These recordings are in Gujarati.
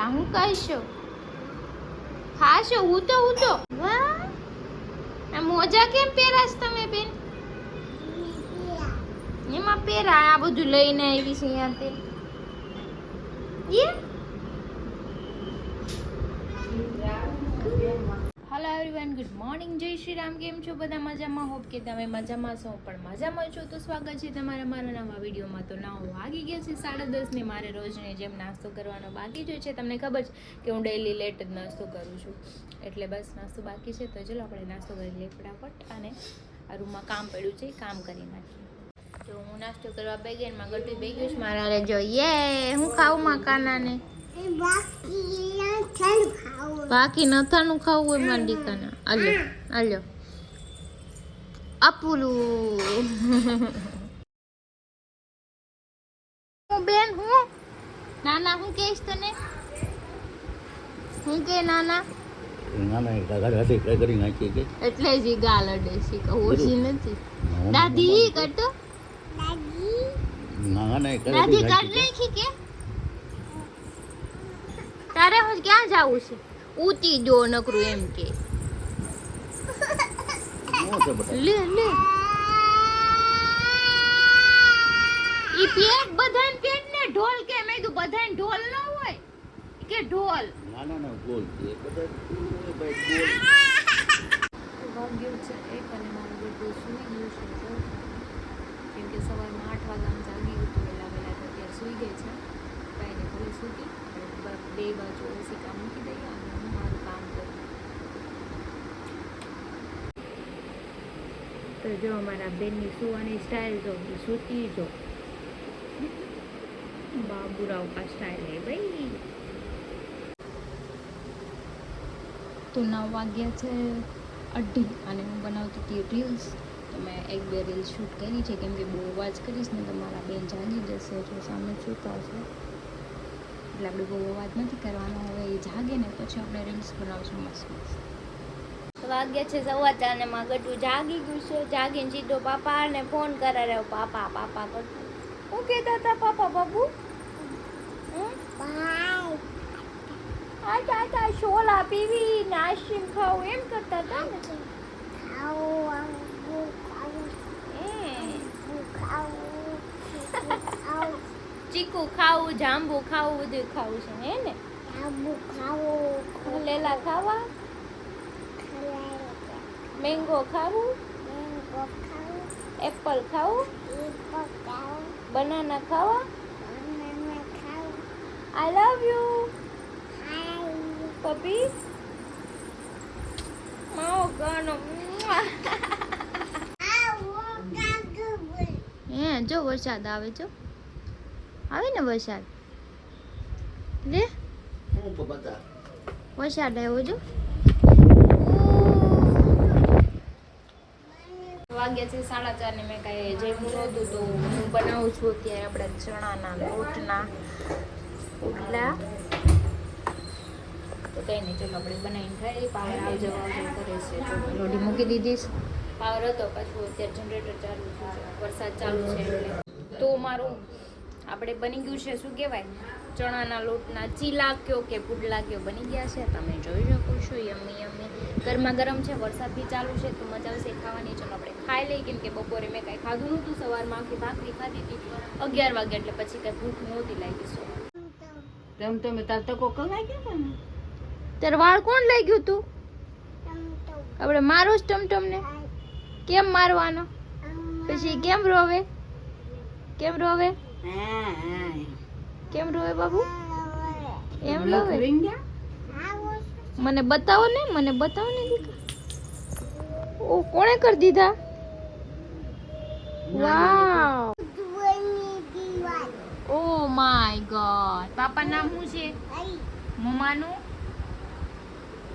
લા હું કહીશો ખાશો હું તો વાહ આ મોજા કેમ પહેરાસ તમે બેન એમાં પહેરા આ બધું લઈને આવી છે અહીંયાથી હેલો એવરીવન ગુડ મોર્નિંગ જય શ્રી રામ કેમ છો બધા મજામાં હોપ કે તમે મજામાં છો પણ મજામાં છો તો સ્વાગત છે તમારા મારા નવા વિડીયોમાં તો ના વાગી ગયા છે 10:30 ને મારે રોજની જેમ નાસ્તો કરવાનો બાકી જ છે તમને ખબર છે કે હું ડેઈલી લેટ જ નાસ્તો કરું છું એટલે બસ નાસ્તો બાકી છે તો ચલો આપણે નાસ્તો કરી લઈએ ફટાફટ અને આ રૂમમાં કામ પડ્યું છે કામ કરી નાખીએ તો હું નાસ્તો કરવા બેગી માં ગટુ બેગી છે મારા રે જો યે હું ખાઉં માં કાનાને બાકી નથાનું ખાવું હોય મારી દીકાના આલ્યો અપુલું હું બેન હું નાના હું કહીશ તને હું કે નાના કરી નાખીએ કે એટલે જ ગાલ અડે છે કે ઓછી નથી દાદી કરતો દાદી કાઢ નાખી કે તારે હું ક્યાં જાવું છે ઊતી જો નકરું એમ કે લે ઈ પેટ બધાને પેટ ને ઢોલ કે મેં કીધું બધાને ઢોલ ન હોય કે ઢોલ ના ગોલ છે બધા ભાઈ ગોલ વાગ્યું છે એક અને મારું બધું સૂઈ ગયું છે કેમ કે સવારમાં 8 વાગ્યામાં જાગી ગયું વહેલા તો અત્યારે સૂઈ ગઈ છે કાંઈ નહીં ભલે સૂતી બે બાજુ એસી કામ મૂકી દઈએ અને હું મારું કામ કરું તો જો અમારા બેનની સુવાની સ્ટાઇલ જો સૂતી જો બાબુરાવ કા સ્ટાઇલ હે ભાઈ તો 9 વાગ્યા છે 8 અને હું બનાવતી હતી રીલ્સ તો મેં 1-2 રીલ્સ શૂટ કરી છે કેમ કે બહુ અવાજ કરીશ ને તો મારા બેન જાગી જશે જો સામે સૂતા છે એટલે આપણે બહુ અવાજ નથી કરવાનો હવે એ જાગે ને પછી આપણે રીલ્સ બનાવશું મસ્ત વાગ્યા છે 4:15 ને માં ગટુ જાગી ગયું છે જાગીને સીધો પાપાને ફોન કરે રે પાપા કરતું હું કહેતા હતા પાપા બાબુ આ શોલા પીવી ને આઈસ્ક્રીમ ખાવું એમ કરતા હતા ને ચીકુ ખાવું જાંબુ ખાવું બધું ખાવું છે હે ને ખલેલા ખાવા મેંગો ખાવું એપલ ખાવું બનાના ખાવા આઈ લવ યુ પપી માઓ ગાનો હે જો વરસાદ આવે જો આવે ને વરસાદ લે વરસાદ આવ્યો જો વાગ્યા છે 4:30 ને મેં કાંઈ જેવું નહોતું તો હું બનાવું છું અત્યારે આપણે ચણાના લોટના પુડલા તો કંઈ નહીં ચલો આપણે બનાવીને ખાઈ પાવર આવ જવા કરે છે લોઢી મૂકી દીધી પાવર હતો પાછું અત્યારે જનરેટર ચાલુ છે વરસાદ ચાલુ છે એટલે તો મારું આપણે બની ગયું છે શું કહેવાય ચણાના લોટના ચીલા કયો કે પુડલા કયો બની ગયા છે તમે જોઈ શકો છો યમ્મી ગરમા ગરમ છે વરસાદ બી ચાલુ છે તો મજા આવશે ખાવાની ચલો આપણે ખાઈ લઈએ કેમ કે બપોરે મેં કાંઈ ખાધું નહોતું સવારમાં આખી ભાખરી ખાધી હતી 11 વાગે એટલે પછી કાંઈ ભૂખ નહોતી લાગી તમે તાર તકો કલાઈ ગયા ને તાર વાળ કોણ લઈ ગયું તું આપણે મારો જ ટમટમ ને કેમ મારવાનો પછી કેમ રોવે કેમ રોવે બાબુ એમ રોવે મને બતાવો ને દીકરા ઓ કોણે કરી દીધા વાવ ઓ માય ગોડ પાપા નામ શું છે મમ્માનું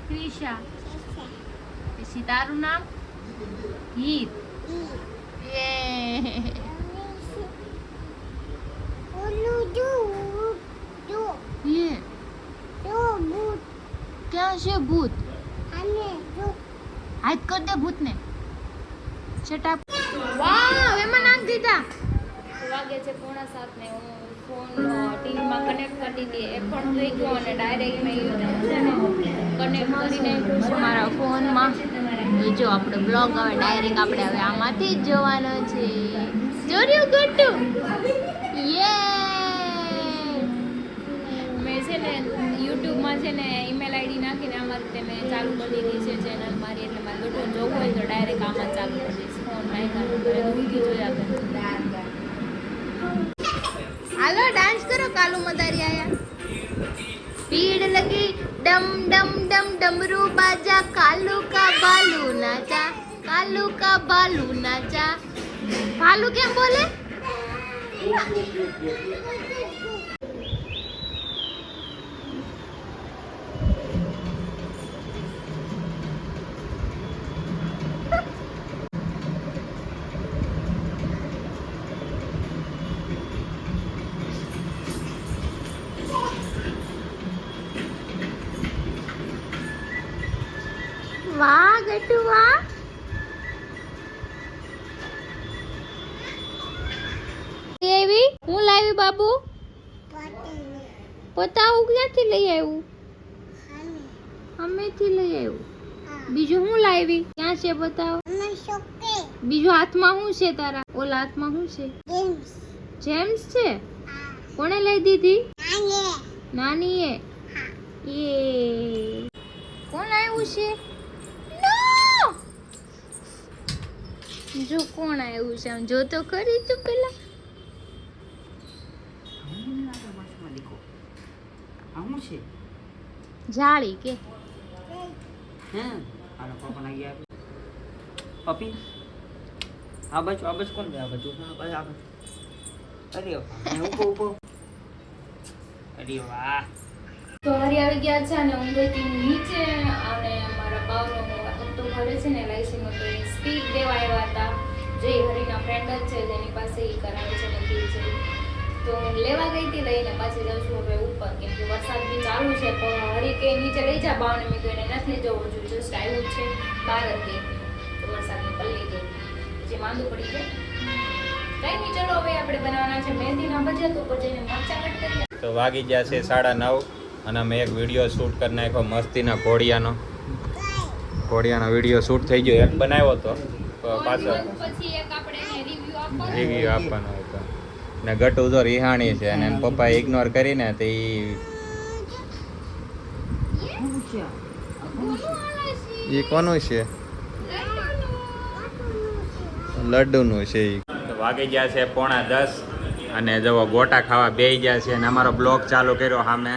ક્રિશા પછી તારું નામ ગીત ક્યાં છે ભૂત હાથ કર દે ભૂત ને છટા વાવ એમાં નાખ દીધા વાગે છે 6:45 ને હું ફોન ટીવીમાં યુટ્યુબમાં કનેક્ટ કરી દીધી એ પણ થઈ ગયો અને ડાયરેક્ટ મેં યુટ્યુબ છે ને કનેક્ટ કરી નાખ્યું છે મારા ફોનમાં. એ જો આપણો બ્લોગ હવે ડાયરેક્ટ આપણે હવે આમાંથી જ જોવાનો છે. જોર્યું ગટ્ટુ યે મેં છે ને યુટ્યુબમાં છે ને ઈમેલ આઈડી નાખીને આમાં રીતે મેં ચાલુ કરી દીધી છે ચેનલ મારી. એટલે મારે ગટ્ટુ જોવું હોય તો ડાયરેક્ટ આમાં ચાલુ કરી દઈશ. ફોન નાખ્યા ઘરે ઊંઘી જોયા કરે. હાલો ડાન્સ કરો. કાલુ મદારી આયા. ભીડ લગી ડમ ડમ ડમ ડમरू બાજા કાલુ કા ભાલુ નાચા કાલુ કા ભાલુ નાચા. ભાલુ કેમ બોલે? વાહ ગટુ વાહ. એવી હું લાવી બાબુ પતાવું ક્યાંથી લઈ આવ્યું? અમેથી લઈ આવ્યું. બીજું હું લાવી? ક્યાં છે બતાવ. બીજું હાથમાં શું છે તારા? ઓલા હાથમાં શું છે? જેમ્સ છે. કોણે લઈ દીધી? નાનીએ. એ કોણ આવ્યું છે? જો કોણ આવ્યું છે? આમ જો તો ખરી તું પેલા. જાળી કે પપી આ બાજુ કોણ છે? આ બાજુ અરે ઉભો ઉભો. અરે વાહ. તો હરી આવી ગયા છે અને હું ગઈ નીચે અને મારા બાવનો તો ઘરે છે ને લાઈસીનો તો એ સ્પીક દેવા આવ્યા હતા. જે હરીના ફ્રેન્ડ જ છે જેની પાસે એ કરાવે છે નથી છે. તો હું લેવા ગઈ હતી લઈને પાછી જાઉં છું હવે ઉપર કેમ કે વરસાદ બી ચાલુ છે. તો હરી કે નીચે લઈ જા બાવને. મેં તો એને નથી લઈ જવું જોઈએ. જસ્ટ આવ્યું છે બહાર જ ગઈ તો વરસાદની પલ્લી ગઈ જે માંદું પડી જાય. કઈ નહીં ચલો હવે આપણે બનાવવાના છે મહેંદીના ભજીયા. તો ભજીયાને મરચાં કટ કરીએ. તો વાગી ગયા છે 9:30 અને અમે એક વિડીયો શૂટ કરી નાખ્યો મસ્તીના ઘોડિયાનો વિડીયો શૂટ થઈ ગયો. એક બનાવ્યો હતો પાછો પછી એક આપણે એને રિવ્યુ રિવ્યુ આપવાનો હતો ને ગટુ તો રિહાણી છે અને એના પપ્પાએ ઇગ્નોર કરીને તો એ કોનું છે? લડ્ડુનું છે. વાગી ગયા છે 9:45 અને જવો ગોટા ખાવા બેસી ગયા છે અને અમારો બ્લોગ ચાલુ કર્યો સામે.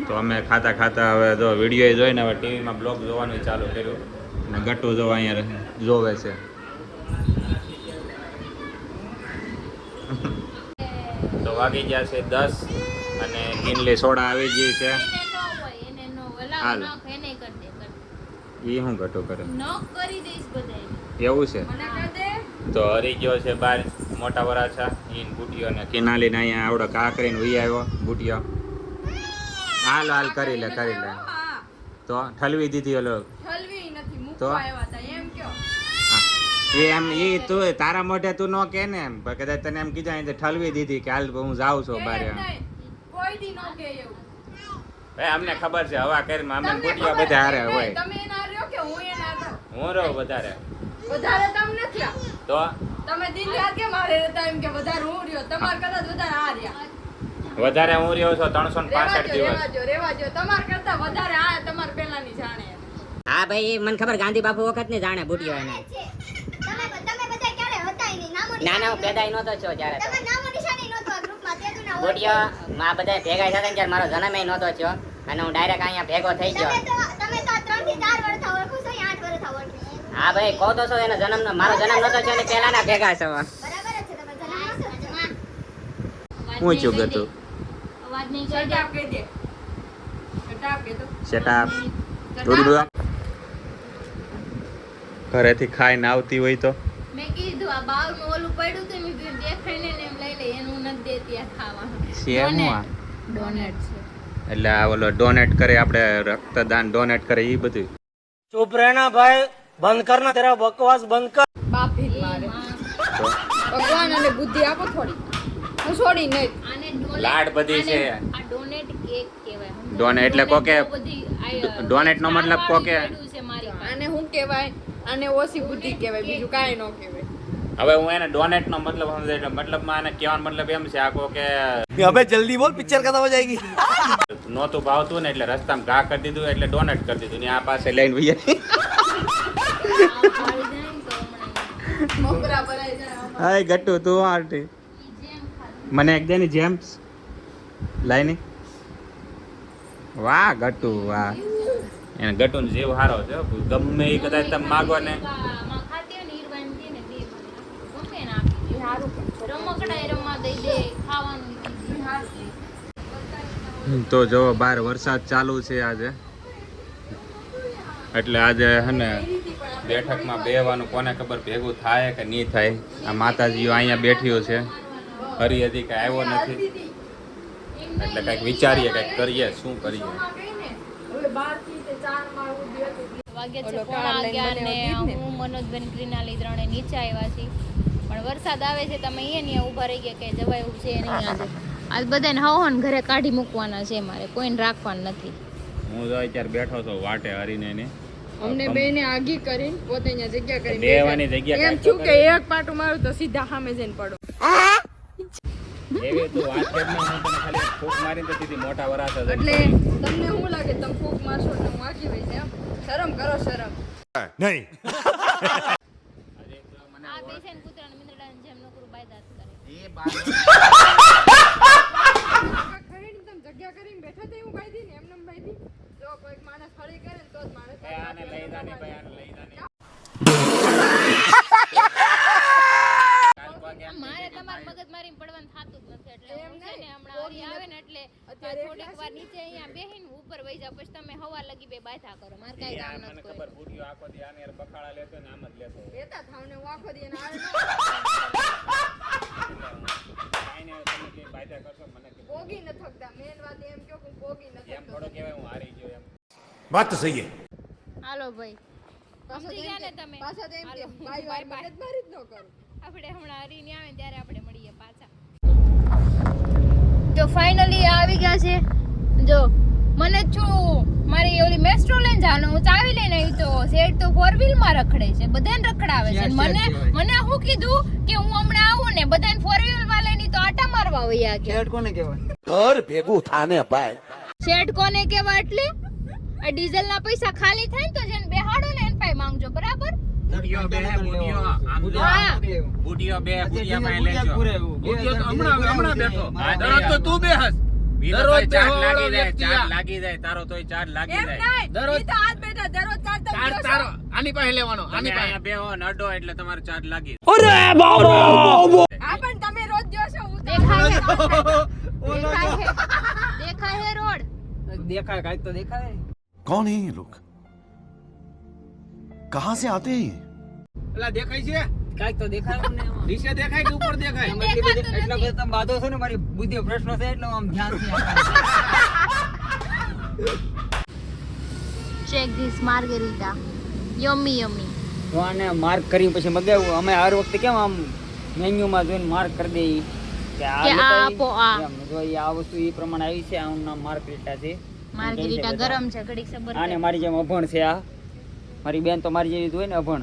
તો અમે ખાતા ખાતા હવે જો વિડીયો જોઈને હવે ટીવીમાં બ્લોગ જોવાનું ચાલુ કર્યું અને ગટ્ટુ જોવા અહીંયા જોવે છે. તો વાગી ગયા છે 10 અને કિનલી સોડા આવી ગઈ છે. હાલ એ હું ગટ્ટુ કરે એવું છે. તો હરી ગયો છે બાર મોટા વરાછા ઈન બુટિયો ને કિનાલીને અહીંયા આવડો કા કરીને વી આવ્યો બુટિયો. હાલ હાલ કરી લે તો ઠલવી દીધી ઓલો તો એમ એ તું તારા મોઢે તું ન કે ને એમ કદાચ તને એમ કીધા ઠલવી દીધી કે હાલ હું જાઉં છું બારે. અમને ખબર છે હવા કરી અમે બુટિયા બધા હારે હોય. હું રહું વધારે તો વધારે હું રહ્યો છો 365 દિવસ. હા ભાઈ મને ખબર ગાંધી બાપુ વખત ને જાણે બુટિયો એને. ના ના હું પેદાઈ નહોતો છો જ્યારે બુટિયો માં બધા ભેગા થયા ત્યારે મારો જન્મ નહોતો થયો અને હું ડાયરેક્ટ અહીંયા ભેગો થઈ ગયો. હા ભાઈ કહો તો છો એનો જન્મ મારો જન્મ નહોતો થયો એટલે પહેલાના ભેગા છો. હું છું ગતું સેટઅપ થોડી ઘરેથી ખાઈને આવતી હોય તો મેં કીધું આ બાવનું ઓલું પડ્યું તો મેં કીધું દેખાઈને ને એમ લઈ લે એનું નથી દેતી આ ખાવાનું. છે હું આ ડોનેટ છે એટલે આ ઓલો ડોનેટ કરે આપણે રક્તદાન ડોનેટ કરે એ બધું. चुप रहना भाई, बंद करना तेरा बकवास बंद कर. ભગવાન અને બુદ્ધિ આપો થોડી. હું છોડી નહીં. લાડ બધી છે. આ ડોનેટ કેક કહેવાય. ડોનેટ એટલે કોકે ડોનેટ નો મતલબ કોકે આને હું કહેવાય? આને ઓછી બુદ્ધિ કહેવાય, બીજું કાંઈ ન કહેવાય. હવે હું એને ડોનેટ નો મતલબ સમજાય એટલે મતલબમાં એને કહેવાનો મતલબ એમ છે આ કોકે अबे जल्दी बोल पिक्चर खत्म हो जाएगी નહોતું ભાવતું ને એટલે રસ્તામાં ઘા કરી દીધું એટલે ડોનેટ કરી દીધું ને આ પાસે લઈને વહી મોગરા ભરાઈ જાય. હાય ગટ્ટુ તું આરતી મને એક દે ની જેમ્સ લાઈની વાહ ગટ્ટુ વાહ એને ગટ્ટુ નો જીવ હારો છે ગમે એ કદાચ તમે માગો ને તો જો બહાર વરસાદ ચાલુ છે આજે એટલે આજે હે ને બેઠકમાં બેહવાનું કોને ખબર ભેગું થાય કે નહીં થાય. આ માતાજીઓ અહીંયા બેઠીઓ છે, હરી હજી કઈ આવ્યો નથી એટલે કંઈક વિચારીએ કંઈક કરીએ શું કરીએ. વાગ્યા છે 11:30 ને હું મનોજબેન ગ્રીનાલી ત્રણે નીચે આવ્યા છીએ પણ વરસાદ આવે છે તમે અહીંયા ઊભા રહી ગયા કે જવાય એવું છે નહીં. આજે આજ બધાને હવન ઘરે કાઢી મૂકવાના છે, મારે કોઈને રાખવાનું નથી. હું જો અત્યારે બેઠો છું વાટે હરીને ને અમને બેને આગી કરીને પોતે અહીંયા જગ્યા કરી બેહવાની જગ્યા એમ છું કે એક પાટું મારું તો સીધા સામે જઈને પડો. એવી તું વાત કર ને હું તને ખાલી ફૂંક મારીને તો સીધી મોટા વરાસા જ એટલે તમને શું લાગે તમે ફૂંક મારશો એટલે હું આગી વઈ જાય? શરમ કરો શરમ. नहीं આ બેસે ને કૂતરાને મીંદડાને જેમ નકરું બાયદાત કરે. ખરીને તમે જગ્યા કરીને બેઠા તો હું બાયદી ને એમને બાયદી. જો કોઈક માણસ ફરી કરે ને તો જ માણસ આને લઈ જાને ભાઈ આને લઈ જાને મારે તમાર મગજ મારીને પડવાનું થાતું જ નથી એટલે એમ છે ને હમણાં હરી આવે ને એટલે થોડીક વાર નીચે અહીંયા બેહીને ઉપર વઈ જાવ પછી તમે હવા લગી બે બાથા કરો. માર કાઈ કામ મને નથી. ખબર બુઢીઓ આખો દી આને યાર બખાડા લેતો ને આમ જ લેતો બેતા થાવને હું આખો દી એને આરે કાઈ ને તમે કે બાયદા કરશો મને કે પોગી ન થકતા. મેન વાત એમ કહો કે પોગી ન એમ થકતો. થોડો કહેવાય હું હારી ગયો એમ. बात तो सही है હાલો ભાઈ સમજી ગયા ને તમે? પાછા તેમ કે ભાઈ વાર મગજ મારી જ ન કરો. આપણે હમણાં હરીને આવે ત્યારે આપણે મળીએ પાછા. તો ફાઇનલી આવી ગયા છે. જો મને છું મારી ઓલી મેસ્ટ્રો લઈને જવાનું, હું ચાવી લઈને આવી તો સેટ તો 4 વ્હીલ માં રખડે છે, બધાને રખડાવે છે. મને શું કીધું કે હું હમણાં આવું ને બધાને 4 વ્હીલ માં લઈને તો આટા મારવા વયા ગયા. શેડ કોને કહેવાય? घर भेगू थाने पाए શેડ કોને કહેવાય એટલે આ ડીઝલ ના પૈસા ખાલી થાય ને તો જેને બેહાડો ને એને પાસે માંગજો, બરાબર? બુઢીઓ બે બુઢીઓ આમ જો હા. બુઢીઓ બે બુઢિયા પાસે લેજો બુઢિયો તો હમણાં બેઠો હા, દરરોજ તો તું બેહસ વીરો દરરોજ તોય ચાર્જ બેહવાવાળો લાગી જાય વ્યક્તિ ચાર્જ આ. લાગી જાય તારો તોય ચાર્જ લાગી જાય દરરોજ આજ બેટા દરરોજ ચાર ચાર તારો આની પાસે લેવાનો તમે આની પાસે અહીંયા બેહો ને અડો એટલે તમારો ચાર્જ લાગી આ પણ તમે રોજ જોશો. હું દેખાય હે રોડ. દેખાય કાંઈક તો દેખાય. कौन है ये लोग कहाँ से आते हैं ये? એલા દેખાય છે કાંઈક તો દેખાય અમને એમાં. નીચે દેખાય કે ઉપર દેખાય એમાં એટલી બધી- એટલા બધા તમે બાંધો છો ને મારી બુદ્ધિ પ્રશ્નો છે એટલે હું આમ ધ્યાનથી check this Margherita. Yummy yummy. હું આને માર્ક કરી પછી મગાવ્યું. અમે હર વખતે કેમ આમ મેન્યુમાં જોઈને માર્ક કરી દઈએ કે આ કે આ લેતા આપો આ. એમ. જો ઈ આ વસ્તુ એ પ્રમાણે આવી છે. આનું નામ માર્ગરીટા છે. માર્ગરીટા ગરમ છે, ઘડીક સબર આને મારી જેમ અભણ છે. આ મારી બેન તો મારી જેવી જ હોય ને અભણ.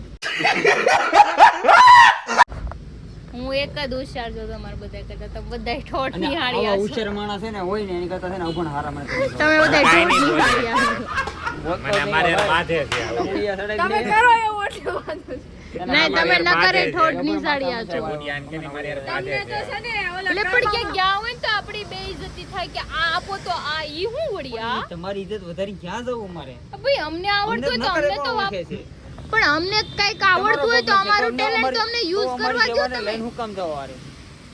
હું એક જ હોશિયાર જો તમારે બધા કરતા તો બધા ઠોઠ અને આવા નિહાળ્યા છો. હોશિયાર માણસ છે ને હોય ને એની કરતા છે ને અભણ હારા મને તમે બધા ઠોઠ નિહાળ્યા છો. મને અમારે માથે છે તમે કરો એવું એટલે વાંધો છે. નહીં તમે ન કરે ઠોઠ નિહાળ્યા છો. બુઢિયાને કે મારી યાર માથે તમને તો છે છે ને એટલે પણ ક્યાંક ગયા હોય ને તો આપણી બેઇજ્જતી થાય કે આ આપો તો આ ઈ હું વળ્યા. તમારી ઇજ્જત વધારી ક્યાં જવું મારે? ભાઈ અમને આવડતું હોય તો અમને અમને તો ઓળખે છે. પણ અમને કઈક આવડતું હોય તો અમારું ટેલેન્ટ તો અમને યુઝ કરવા દો તમે. લઈને હું કામ જવા વારે?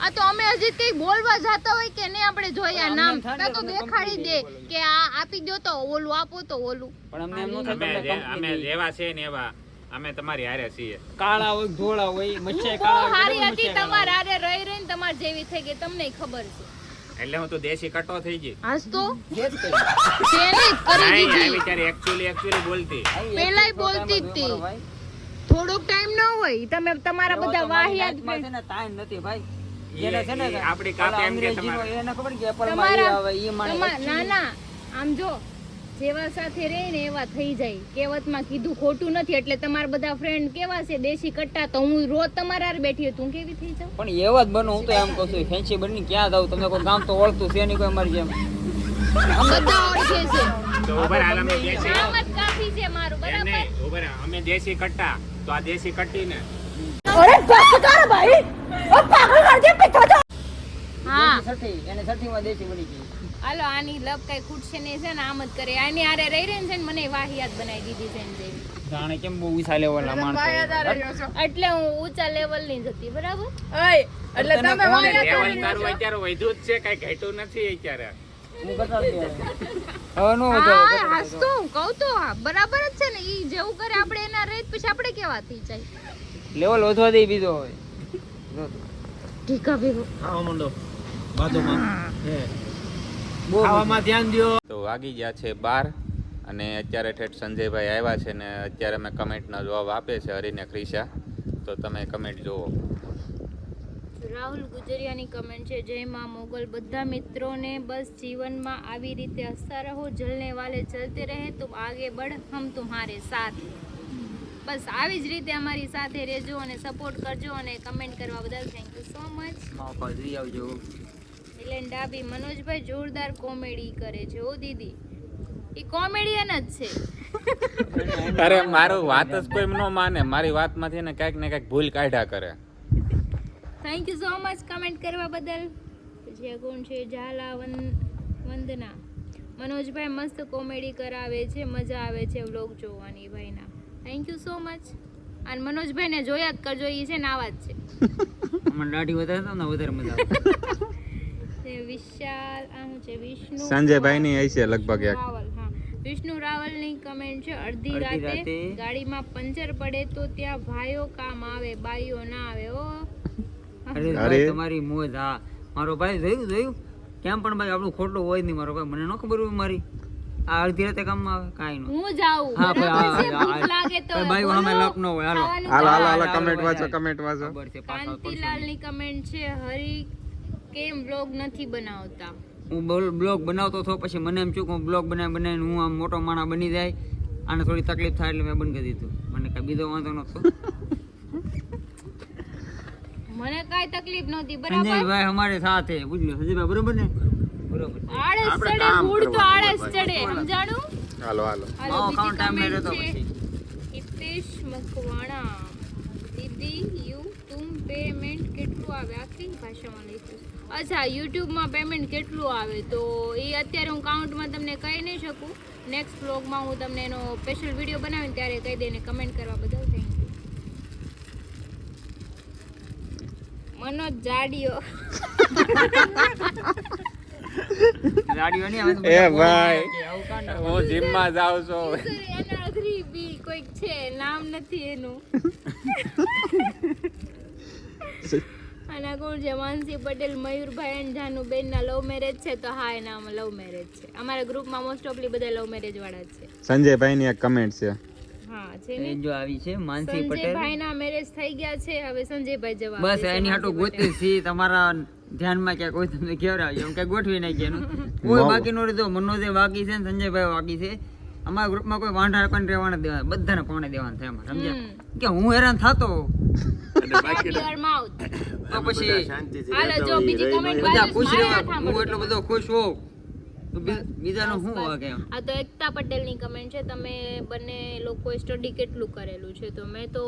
આ તો અમે હજી કઈ બોલવા જાતા હોય કે નહીં આપણે જોઈએ આ નામ તો દેખાડી દે કે આ આપી દો તો ઓલું આપો તો ઓલું. પણ અમને એમ ન થાય અમે તમને અમે કંપની જેવા છે ને એવા અમે તમારી હારે છીએ. કાળા હોય ધોળા હોય મચ્છાય હું કાળા હારી હોય, હતી મચ્છાય તમારા હારે રહી રહીને તમાર જેવી થઈ ગઈ તમને ખબર છે. એટલે હું તો દેશી કટો થઈ ગઈ. આજ તો કાળા. જે જ કઈ. તેને જ કરી નહીં આ દીધી. બિચારી એકચ્યુઅલી બોલતી પહેલાય બોલતી જ હતી. થોડોક ટાઈમ ન હોય તમે તમારા બધા વાહિયાત છે ને ટાઈમ નથી ભાઈ. જેને છે ને આપણી કાપે એમ કે અંગ્રેજીનો તમારે એને ખબર કે એપલમાં એ આવે ઈ માણે ના ના આમ જો જેવા સાથે રહે ને એવા થઈ જાય. કહેવતમાં કીધું ખોટું નથી. એટલે તમારા બધા ફ્રેન્ડ કેવા છે દેશી કટ્ટા, તો હું રોજ તમારા હારે બેઠી હોય, તું કેવી થઈ જાઉં? પણ એવા જ બનો. હું તો એમ કહું છું ફેન્સી બની ક્યાં જાવ તમને કોઈ ગામ તો ઓળખતું છે નહીં કોઈ અમારી જેમ. બધા ઓળખે છે. તો ઉભા હાલ અમે દેશી નામ જ કાફી છે મારું, બરાબર? નહીં ઉભા રહો, અમે દેશી કટ્ટા તો આ દેશી કટ્ટી ને હા સઠી એને સઠીમાં દેશી બની ગઈ. હાલો આની લપ કઈ ખૂટશે નહીં છે ને, આમ જ કરે. આની હારે રહી રહી છે ને મને વાહિયાત બનાવી દીધી છે ને જેવી. જાણે કેમ બહુ ઊંચા લેવલના માણસો. એટલે હું ઊંચા લેવલ ની જ હતી, બરાબર? એટલે તમે લેવલ તારું અત્યારે વધ્યું જ છે, કઈ ઘટ્યું નથી અત્યારે. હું ઘટાડી દે. હવે નો હા હાસતો હું કહું તો હા, બરાબર જ છે ને. ઈ જેવું કરે આપણે એના રહી પછી આપણે કેવા થઈ જાય. લેવલ વધવા દે બીજો હોય. ઠીકા ભેગો ખાવા માંડો બાજુમાં ખાવામાં ધ્યાન દ્યો. તો વાગી ગયા છે 12 અને અત્યારે ઠેઠ સંજયભાઈ આવ્યા છે ને અત્યારે મેં કમેન્ટના જવાબ આપે છે હરીને ક્રિશા. તો તમે કમેન્ટ જુઓ. રાહુલ ગુજરિયાની કમેન્ટ છે, જય માં મોગલ. બધા મિત્રોને બસ જીવનમાં આવી રીતે હસતા રહો, જલને વાલે ચલતે રહે, તુમ આગે બઢ, હમ તુમ્હારે સાથ. બસ આવી જ રીતે અમારી સાથે રહેજો અને સપોર્ટ કરજો અને કમેન્ટ કરવા બદલ થેન્ક યુ સો મચ. માપા જોઈ આવજો. મિલન ડાબી, મનોજભાઈ જોરદાર કોમેડી કરે છે ઓ દીદી. એ કોમેડિયન જ છે. અરે મારું વાત જ કોઈ ન માને, મારી વાતમાંથી ને કાંઈક ને કાંઈક ભૂલ કાઢ્યા કરે. Thank you so much comment કરવા બદલ. પછી આ કોણ છે? ઝાલા વંદના. મનોજભાઈ મસ્ત કોમેડી કરાવે છે, મજા આવે છે વ્લોગ જોવાની ભાઈના. Thank you so much. અને મનોજભાઈને જોયા જ કરજો, એ છે ને આવા જ છે. મને દાઢી વધારે તો ને વધારે મજા આવે. તે વિશાલ આ શું છે? વિષ્ણુ સંજયભાઈની હશે લગભગ એક. રાવલ. હા વિષ્ણુ રાવલની કમેન્ટ છે, અડધી રાતે ગાડીમાં પંચર પડે તો ત્યાં ભાઈઓ કામ આવે, બાઈઓ ના આવે. ઓ અરે ભાઈ તમારી મોજ. હા મારો ભાઈ જોયું કેમ પણ ભાઈ આપણું ખોટું હોય નહીં. મારો ભાઈ મને ન ખબર હોય મારી આ અડધી રાતે કામમાં આવે કાંઈ નો. હું જાઉં હા બરાબર છે, ભૂખ ભાઈ લાગે તો ભાઈ અમે લપ ન હોય. હાલો ખાવાનું હાલો કમેન્ટ વાંચો કમેન્ટ વાંચો. ખબર છે પાછળ કાંતિલાલની કમેન્ટ છે, હરી કેમ બ્લોગ નથી બનાવતા? હું બ્લોગ બનાવતો હતો પછી મને એમ છું કે હું બ્લોગ બનાવીને હું આમ મોટો માણસ બની જાય આને થોડી તકલીફ થાય એટલે મેં બંધ કરી દીધું. મને કઈ બીજો વાંધો નતો. મને કાઈ તકલીફ નહોતી, બરાબર? સંજયભાઈ અમારે સાથે પૂછ્યું સંજયભાઈ બરોબર ને? બરોબર. આળસ ચડે, મૂડ તો આળસ ચડે, સમજાણું? હાલો હાલો. હાલો, માવો બીજી ખાવાનો ટાઈમ નહીં comment રહેતો છે, પછી. હિતેશ મકવાણા. દીદી યુ તુમ પેમેન્ટ કેટલું આવે? આખી ભાષામાં લખ્યું છે. અચ્છા યુટ્યુબમાં પેમેન્ટ કેટલું આવે તો એ અત્યારે હું કાઉન્ટમાં તમને કહી નહીં શકું. નેક્સ્ટ વ્લોગમાં હું તમને એનો સ્પેશિયલ વિડીયો બનાવીને ત્યારે કહી દઈને. કમેન્ટ કરવા બદલ થેન્ક યુ. મનોજ જાડિયો. ગાડીઓ નહીં આવે તો એ બધા ભાઈ બોલે કે આવું કાંડ આવે. હું જીમમાં જાઉં છું. એના અઘરી બી કોઈક છે, નામ નથી એનું. અને આ કોણ છે? માનસી પટેલ. મયુરભાઈ અને જાનુબેન ના લવ મેરેજ છે તો હા એના લવ મેરેજ છે. અમારા ગ્રુપમાં મોસ્ટ ઓફલી બધા લવ મેરેજ વાળા જ છે. સંજયભાઈની એક કમેન્ટ છે. હા છે ને. એ જો આવી છે માનસી પટેલ. સંજયભાઈ ના મેરેજ થઈ ગયા છે, હવે સંજયભાઈ જવાબ બસ દેશે. એની હાટું ગોતી છી તમારા ધ્યાનમાં ક્યાં કોઈ તમને કેવડાવ્યું એમ કે ગોઠવી નાખી એનું. કોઈ બાકી નો રીતો મનોજે બાકી છે ને સંજયભાઈ બાકી છે. અમારા ગ્રુપમાં કોઈ વાંઢા કોઈને રહેવાના દેવાના, બધાને કોણે દેવાના થાય એમાં સમજ્યા કે હું હેરાન થતો Your mouth. તો પછી હાલો જો બીજી કમેન્ટ બધા ખુશ રહેવા. હું એટલો બધો ખુશ હોઉં તો બીજાનું શું હોય કે એમ. આ તો એકતા પટેલ ની કમેન્ટ છે, તમે બંને લોકોએ સ્ટડી કેટલું કરેલું છે? તો મેં તો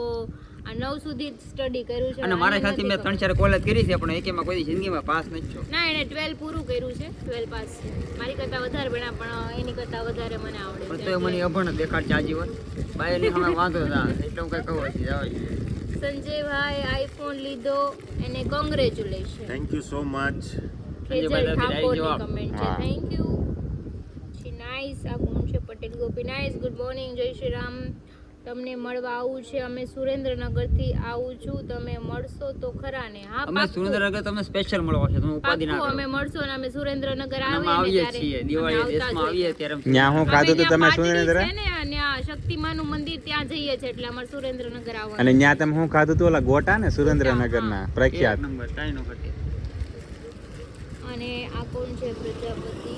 આ 9 સુધી સ્ટડી કર્યું છે. અને મારા ખ્યાલથી મેં 3-4 કોલેજ કરી છે પણ એકેમાં કોઈ જિંદગીમાં પાસ નથી થયો. ના એને 12 પૂરું કર્યું છે, 12 પાસ છે. મારી કરતા વધારે ભણ્યા પણ એની કરતા વધારે મને આવડે પણ છે. તો મને અભણ દેખાડ છે આજીવન. બાયની સામે વાંધો ના એટલે હું કઈ કહું છે જવા દે. સંજયભાઈ આઈફોન લીધો એને congratulation. Thank you so much. Kejal Sanjaybhai ઠાકોરની જવાબ. કમેન્ટ છે, હા. Thank you. નાઇસ. આ કોણ છે? Patel Gopi. Nice. Good morning, જય શ્રી રામ. તમને મળવા આવું છે. અમે સુરેન્દ્રનગરથી આવું છું, તમે મળશો તો ખરા ને? હા અમે સુરેન્દ્રનગર તમને સ્પેશિયલ મળવા છે, તમે ઉપાધિ ના કરો. અમે મળશો ને અમે સુરેન્દ્રનગર અમે આવીએ આવીએ ત્યારે છીએ દિવાળી અમે આવતા દેશમાં આવીએ ત્યારે ત્યાં હું ખાધું તો તમે પાટડી સુરેન્દ્ર છે ને અને આ શક્તિમાનું મંદિર ત્યાં જઈએ છે એટલે અમારે સુરેન્દ્રનગર આવવાનું. અને ત્યાં તમે હું ખાધું તો ઓલા ગોટા ને સુરેન્દ્રનગરના એક પ્રખ્યાત. નંબર કાંઈ નો ઘટે. અને આ કોણ છે? પ્રજાપતિ.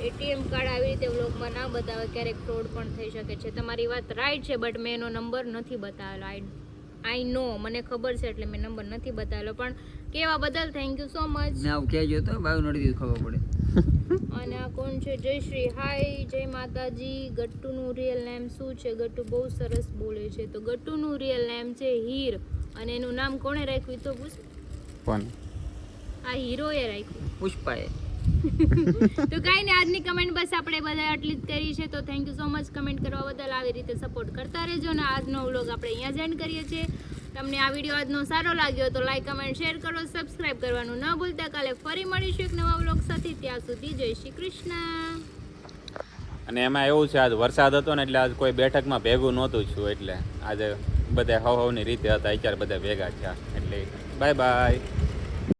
એટીએમ કાર્ડ આવી રીતે વ્લોગમાં ના બતાવે, ક્યારેક ફ્રોડ પણ થઈ શકે છે. તમારી વાત રાઈટ છે, બટ મેં એનો નંબર નથી બતાવેલો. આઈ નો, મને ખબર છે એટલે મેં નંબર નથી બતાવેલો, પણ કેવા બદલ થેન્ક યુ સો મચ. ને આવું કહેજો તો બાયું નડી દીધું ખબર પડે. અને આ કોણ છે? જયશ્રી. હાય, જય માતાજી. ગટ્ટુનું રિયલ નેમ શું છે? ગટ્ટુ બહુ સરસ બોલે છે. તો ગટ્ટુનું રિયલ નેમ છે હીર, અને એનું નામ કોણે રાખ્યું તો પૂછ. કોણ? આ હીરોએ રાખ્યું. પુષ્પાએ. તો કાંઈ નહીં, આજની કમેન્ટ બસ આપણે બધા આટલી જ કરી છે. તો thank you so much comment કરવા બદલ. આવી રીતે સપોર્ટ કરતા રહેજો. અને આજનો વ્લોગ આપણે અહીંયા જ એન્ડ કરીએ છીએ. તમને આ વિડીયો આજનો સારો લાગ્યો તો લાઈક, કમેન્ટ, શેર કરો, સબસ્ક્રાઇબ કરવાનું ન ભૂલતા. કાલે ફરી મળીશું એક નવા વ્લોગ સાથે. ત્યાં સુધી જય શ્રી કૃષ્ણ. અને એમાં એવું છે, આજ વરસાદ હતો ને એટલે આજ કોઈ બેઠકમાં ભેગું નહોતું છું, એટલે આજે બધા હવની રીતે હતા, અત્યારે બધા ભેગા થયા. એટલે બાય બાય.